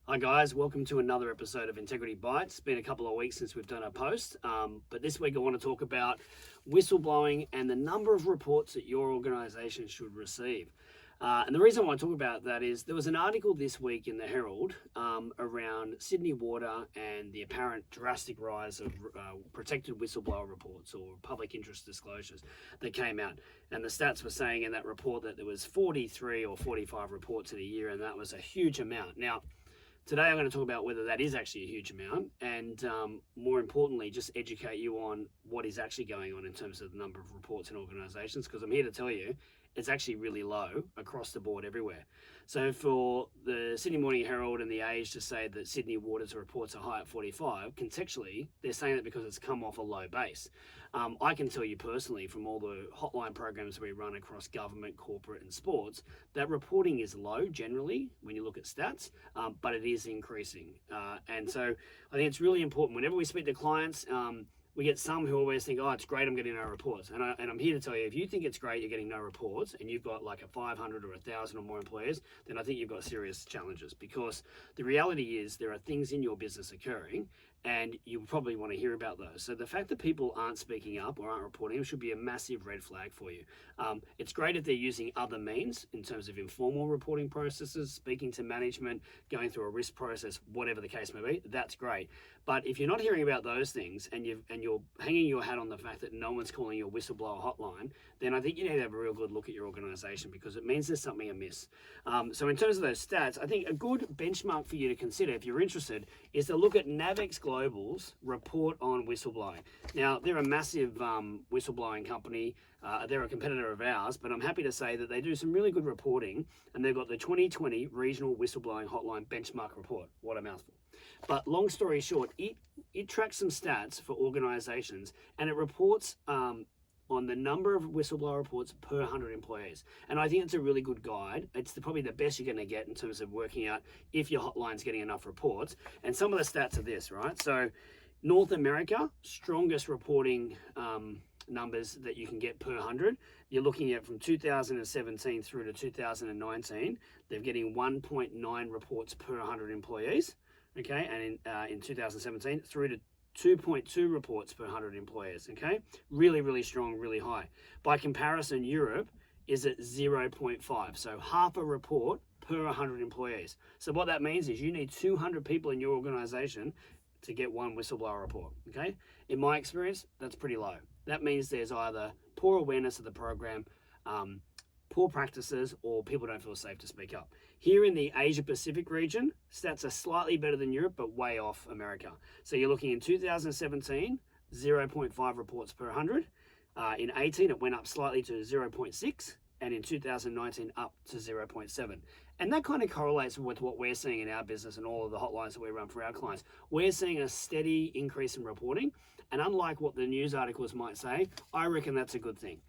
Hi guys, welcome to another episode of Integrity Bites. It's been a couple of weeks since we've done a post, but this week I want to talk about whistleblowing and the number of reports that your organisation should receive. And the reason I want to talk about that is there was an article this week in the Herald around Sydney Water and the apparent drastic rise of protected whistleblower reports or public interest disclosures that came out. And the stats were saying in that report that there was 43 or 45 reports in a year, and that was a huge amount. Now, today I'm going to talk about whether that is actually a huge amount and more importantly, just educate you on what is actually going on in terms of the number of reports in organisations, because I'm here to tell you it's actually really low across the board everywhere. So for the Sydney Morning Herald and the Age to say that Sydney Water's reports are high at 45, contextually, they're saying that because it's come off a low base. I can tell you personally from all the hotline programs we run across government, corporate and sports, that reporting is low generally when you look at stats, but it is increasing. And so I think it's really important whenever we speak to clients, we get some who always think, oh, it's great, I'm getting no reports. And I'm here to tell you, if you think it's great, you're getting no reports, and you've got like a 500 or 1,000 or more employees, then I think you've got serious challenges, because the reality is there are things in your business occurring and you probably want to hear about those. So the fact that people aren't speaking up or aren't reporting should be a massive red flag for you. It's great if they're using other means in terms of informal reporting processes, speaking to management, going through a risk process, whatever the case may be, that's great. But if you're not hearing about those things and you're hanging your hat on the fact that no one's calling your whistleblower hotline, then I think you need to have a real good look at your organisation, because it means there's something amiss. So in terms of those stats, I think a good benchmark for you to consider if you're interested is to look at Navex Global's report on whistleblowing. Now, they're a massive whistleblowing company. They're a competitor of ours, but I'm happy to say that they do some really good reporting, and they've got the 2020 Regional Whistleblowing Hotline Benchmark Report. What a mouthful. But long story short, it tracks some stats for organizations, and it reports on the number of whistleblower reports per 100 employees. And I think it's a really good guide. It's probably the best you're going to get in terms of working out if your hotline's getting enough reports. And some of the stats are this, right? So North America, strongest reporting numbers that you can get per 100. You're looking at from 2017 through to 2019, they're getting 1.9 reports per 100 employees. Okay, and in 2017 through to 2.2 reports per 100 employees. Okay, really strong, really high. By comparison, Europe is at 0.5, so half a report per 100 employees. So what that means is you need 200 people in your organization to get one whistleblower report. Okay, in my experience, that's pretty low. That means there's either poor awareness of the program, poor practices, or people don't feel safe to speak up. Here in the Asia Pacific region, stats are slightly better than Europe, but way off America. So you're looking in 2017, 0.5 reports per 100. In 18, it went up slightly to 0.6, and in 2019 up to 0.7. And that kind of correlates with what we're seeing in our business and all of the hotlines that we run for our clients. We're seeing a steady increase in reporting, and unlike what the news articles might say, I reckon that's a good thing.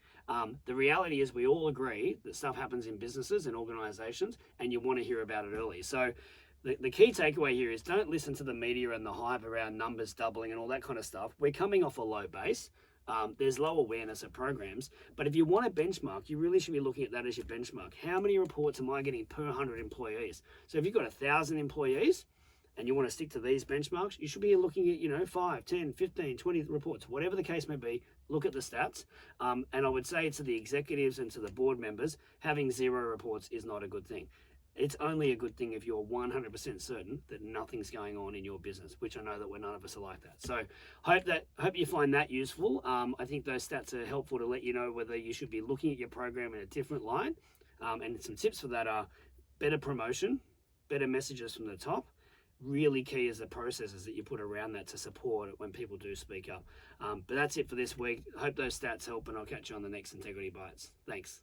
The reality is we all agree that stuff happens in businesses and organizations, and you want to hear about it early. So the key takeaway here is don't listen to the media and the hype around numbers doubling and all that kind of stuff. We're coming off a low base. There's low awareness of programs, but if you want a benchmark, you really should be looking at that as your benchmark. How many reports am I getting per 100 employees? So if you've got 1,000 employees, and you want to stick to these benchmarks, you should be looking at, 5, 10, 15, 20 reports, whatever the case may be. Look at the stats. And I would say to the executives and to the board members, having 0 reports is not a good thing. It's only a good thing if you're 100% certain that nothing's going on in your business, which I know that none of us are like that. So hope you find that useful. I think those stats are helpful to let you know whether you should be looking at your program in a different line. And some tips for that are better promotion, better messages from the top. Really key is the processes that you put around that to support it when people do speak up. But that's it for this week. Hope those stats help, and I'll catch you on the next Integrity Bites. Thanks.